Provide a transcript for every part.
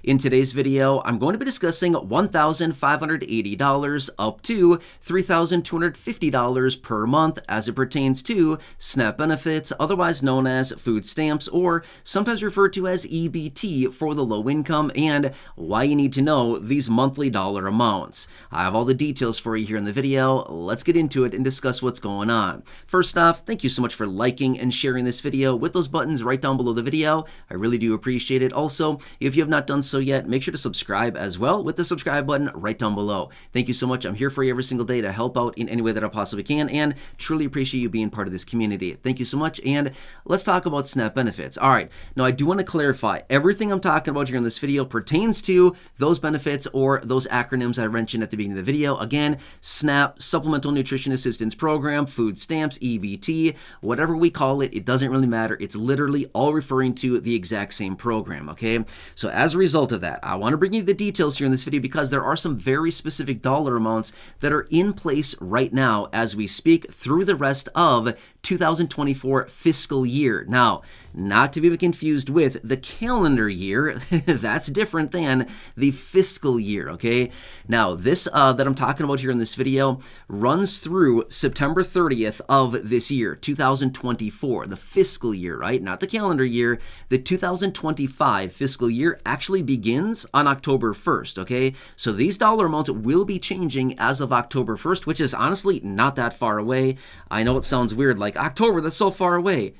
In today's video, I'm going to be discussing $1,580 up to $3,250 per month as it pertains to SNAP benefits, otherwise known as food stamps, or sometimes referred to as EBT for the low income, and why you need to know these monthly dollar amounts. I have all the details for you here in the video. Let's get into it and discuss what's going on. First off, thank you so much for liking and sharing this video with those buttons right down below the video. I really do appreciate it. Also, if you have not done so yet, make sure to subscribe as well with the subscribe button right down below. Thank you so much. I'm here for you every single day to help out in any way that I possibly can, and truly appreciate you being part of this community. Thank you so much, and let's talk about SNAP benefits. All right, now I do want to clarify, everything I'm talking about here in this video pertains to those benefits or those acronyms I mentioned at the beginning of the video. Again, SNAP, Supplemental Nutrition Assistance Program, food stamps, EBT, whatever we call it, it doesn't really matter. It's literally all referring to the exact same program, okay? So as a result of that, I want to bring you the details here in this video because there are some very specific dollar amounts that are in place right now as we speak through the rest of 2024 fiscal year. Now, not to be confused with the calendar year, that's different than the fiscal year, okay? Now, this that I'm talking about here in this video runs through September 30th of this year, 2024, the fiscal year, right? Not the calendar year. The 2025 fiscal year actually begins on October 1st, okay? So these dollar amounts will be changing as of October 1st, which is honestly not that far away. I know it sounds weird, like October, that's so far away.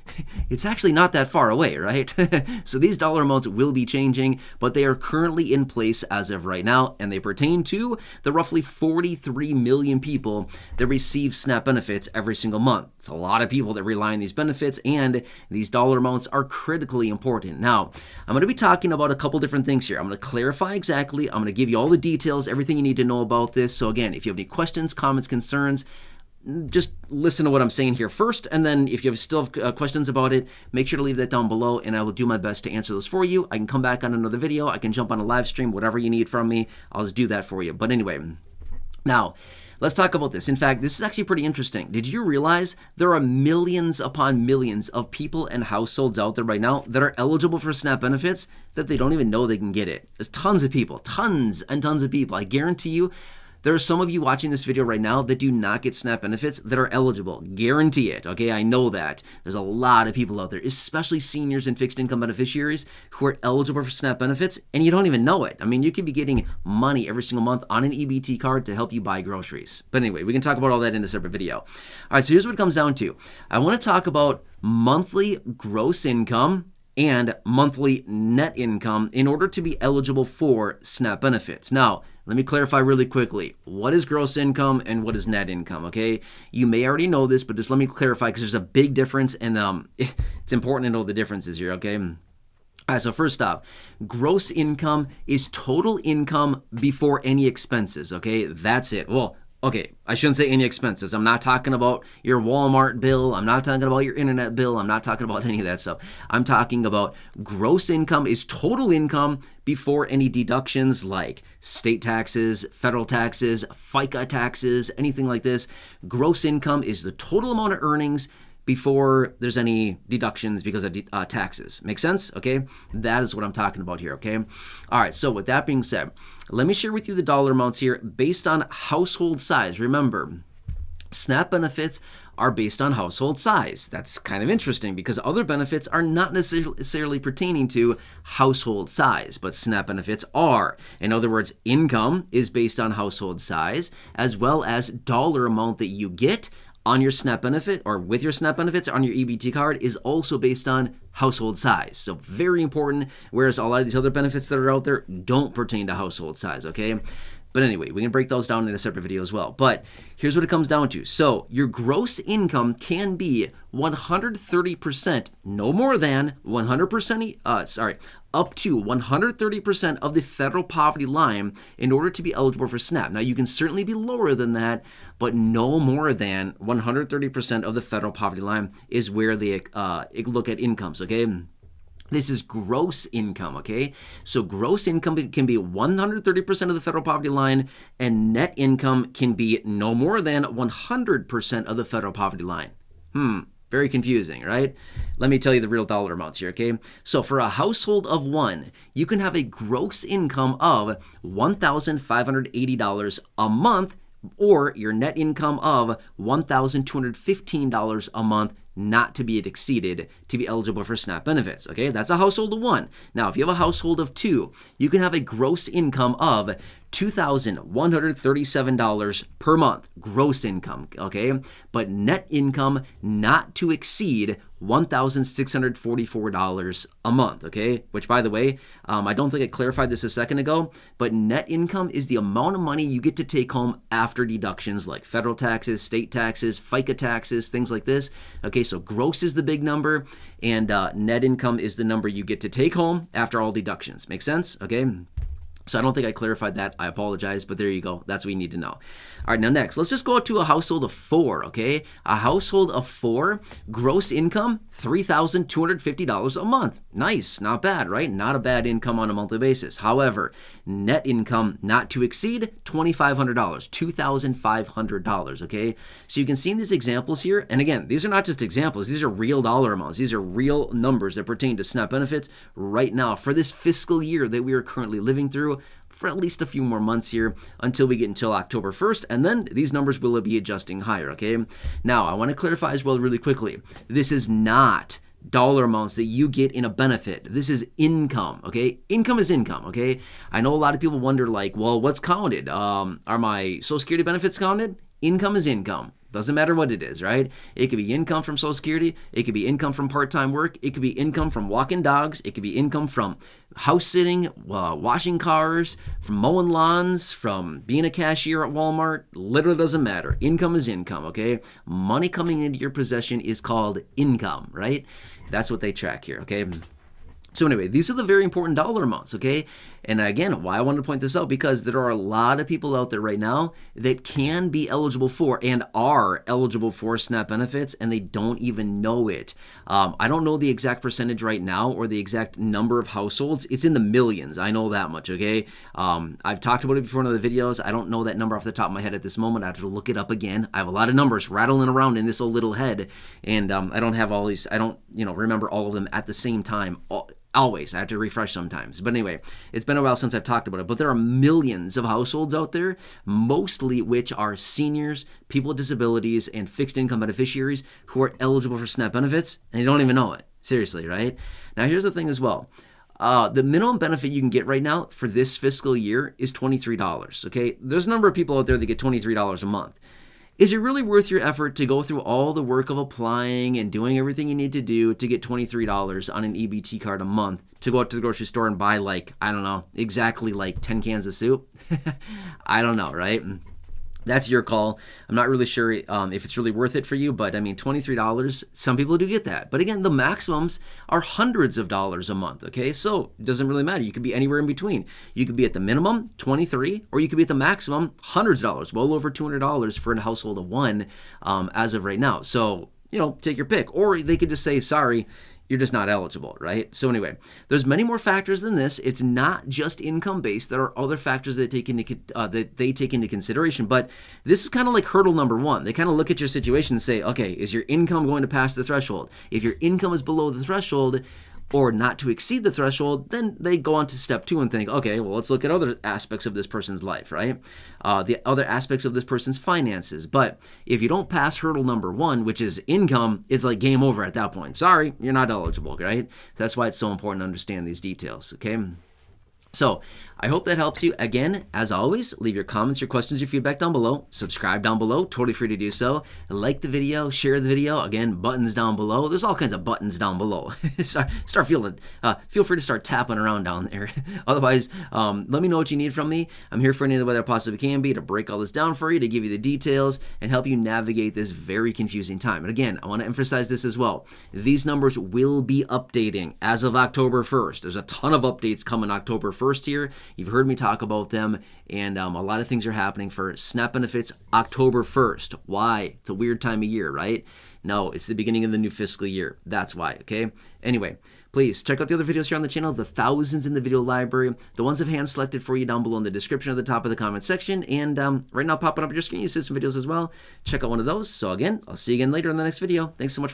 It's actually not that far away, right? So these dollar amounts will be changing, but they are currently in place as of right now, and they pertain to the roughly 43 million people that receive SNAP benefits every single month. It's a lot of people that rely on these benefits, and these dollar amounts are critically important. Now, I'm going to be talking about a couple different things here. I'm going to clarify exactly. I'm going to give you all the details, everything you need to know about this. So again, if you have any questions, comments, concerns, just listen to what I'm saying here first, and then if you still have questions about it, make sure to leave that down below, and I will do my best to answer those for you. I can come back on another video. I can jump on a live stream, whatever you need from me, I'll just do that for you. But anyway, now, let's talk about this. In fact, this is actually pretty interesting. Did you realize there are millions upon millions of people and households out there right now that are eligible for SNAP benefits that they don't even know they can get it? There's tons of people, tons and tons of people. I guarantee you, there are some of you watching this video right now that do not get SNAP benefits that are eligible. Guarantee it, okay? I know that. There's a lot of people out there, especially seniors and fixed income beneficiaries who are eligible for SNAP benefits, and you don't even know it. I mean, you could be getting money every single month on an EBT card to help you buy groceries. But anyway, we can talk about all that in a separate video. All right, so here's what it comes down to. I want to talk about monthly gross income and monthly net income in order to be eligible for SNAP benefits. Now, let me clarify really quickly. What is gross income and what is net income, okay? You may already know this, but just let me clarify because there's a big difference, and it's important to know the differences here, okay? All right, so first off, gross income is total income before any expenses, okay? That's it. Well, okay, I shouldn't say any expenses. I'm not talking about your Walmart bill. I'm not talking about your internet bill. I'm not talking about any of that stuff. I'm talking about gross income is total income before any deductions like state taxes, federal taxes, FICA taxes, anything like this. Gross income is the total amount of earnings before there's any deductions because of taxes. Make sense? Okay, that is what I'm talking about here, okay? All right, so with that being said, let me share with you the dollar amounts here based on household size. Remember, SNAP benefits are based on household size. That's kind of interesting because other benefits are not necessarily pertaining to household size, but SNAP benefits are. In other words, income is based on household size as well as dollar amount that you get on your SNAP benefit or with your SNAP benefits on your EBT card is also based on household size. So very important, whereas a lot of these other benefits that are out there don't pertain to household size, okay? But anyway, we can break those down in a separate video as well. But here's what it comes down to. So your gross income can be 130%, no more than 100%, up to 130% of the federal poverty line in order to be eligible for SNAP. Now, you can certainly be lower than that, but no more than 130% of the federal poverty line is where they look at incomes, okay? This is gross income, okay? So gross income can be 130% of the federal poverty line, and net income can be no more than 100% of the federal poverty line. Very confusing, right? Let me tell you the real dollar amounts here, okay? So for a household of one, you can have a gross income of $1,580 a month, or your net income of $1,215 a month, not to be exceeded to be eligible for SNAP benefits, okay? That's a household of one. Now, if you have a household of two, you can have a gross income of $2,137 per month, gross income, okay? But net income not to exceed $1,644 a month, okay? Which, by the way, I don't think I clarified this a second ago, but net income is the amount of money you get to take home after deductions like federal taxes, state taxes, FICA taxes, things like this. Okay, so gross is the big number, and net income is the number you get to take home after all deductions. Make sense? Okay. So I don't think I clarified that. I apologize, but there you go. That's what you need to know. All right, now next, let's just go to a household of four, okay? A household of four, gross income, $3,250 a month. Nice, not bad, right? Not a bad income on a monthly basis. However, net income not to exceed $2,500, $2,500, okay? So you can see in these examples here, and again, these are not just examples. These are real dollar amounts. These are real numbers that pertain to SNAP benefits right now for this fiscal year that we are currently living through, for at least a few more months here until we get until October 1st, and then these numbers will be adjusting higher, okay? Now, I want to clarify as well really quickly. This is not dollar amounts that you get in a benefit. This is income, okay? Income is income, okay? I know a lot of people wonder, like, well, what's counted? Are my Social Security benefits counted? Income is income. Doesn't matter what it is, right? It could be income from Social Security. It could be income from part-time work. It could be income from walking dogs. It could be income from house sitting, washing cars, from mowing lawns, from being a cashier at Walmart. Literally doesn't matter. Income is income, okay? Money coming into your possession is called income, right? That's what they track here, okay? So anyway, these are the very important dollar amounts, okay? And again, why I wanted to point this out, because there are a lot of people out there right now that can be eligible for and are eligible for SNAP benefits, and they don't even know it. I don't know the exact percentage right now or the exact number of households. It's in the millions. I know that much, okay? I've talked about it before in other videos. I don't know that number off the top of my head at this moment. I have to look it up again. I have a lot of numbers rattling around in this old little head, and I don't have all these, I don't, remember all of them at the same time. Always. I have to refresh sometimes. But anyway, it's been a while since I've talked about it. But there are millions of households out there, mostly which are seniors, people with disabilities, and fixed income beneficiaries who are eligible for SNAP benefits, and you don't even know it. Seriously, right? Now, here's the thing as well. The minimum benefit you can get right now for this fiscal year is $23, okay? There's a number of people out there that get $23 a month. Is it really worth your effort to go through all the work of applying and doing everything you need to do to get $23 on an EBT card a month to go out to the grocery store and buy, like, I don't know, exactly like 10 cans of soup? I don't know, right? That's your call. I'm not really sure if it's really worth it for you, but I mean, $23, some people do get that. But again, the maximums are hundreds of dollars a month, okay? So it doesn't really matter. You could be anywhere in between. You could be at the minimum, 23, or you could be at the maximum, hundreds of dollars, well over $200 for a household of one as of right now. So, take your pick. Or they could just say, sorry, you're just not eligible, right? So anyway, there's many more factors than this. It's not just income-based. There are other factors that they take into consideration, but this is kind of like hurdle number one. They kind of look at your situation and say, okay, is your income going to pass the threshold? If your income is below the threshold, or not to exceed the threshold, then they go on to step two and think, okay, well, let's look at other aspects of this person's life, right? The other aspects of this person's finances. But if you don't pass hurdle number one, which is income, it's like game over at that point. Sorry, you're not eligible, right? That's why it's so important to understand these details, okay? So I hope that helps you. Again, as always, leave your comments, your questions, your feedback down below. Subscribe down below. Totally free to do so. Like the video, share the video. Again, buttons down below. There's all kinds of buttons down below. Feel free to start tapping around down there. Otherwise, let me know what you need from me. I'm here for any way that I possibly can be to break all this down for you, to give you the details, and help you navigate this very confusing time. And again, I want to emphasize this as well. These numbers will be updating as of October 1st. There's a ton of updates coming October 1st here. You've heard me talk about them, and a lot of things are happening for SNAP benefits October 1st. Why? It's a weird time of year, right? No, it's the beginning of the new fiscal year. That's why, okay? Anyway, please check out the other videos here on the channel, the thousands in the video library, the ones I've hand-selected for you down below in the description at the top of the comment section, and right now popping up on your screen, you see some videos as well. Check out one of those. So again, I'll see you again later in the next video. Thanks so much.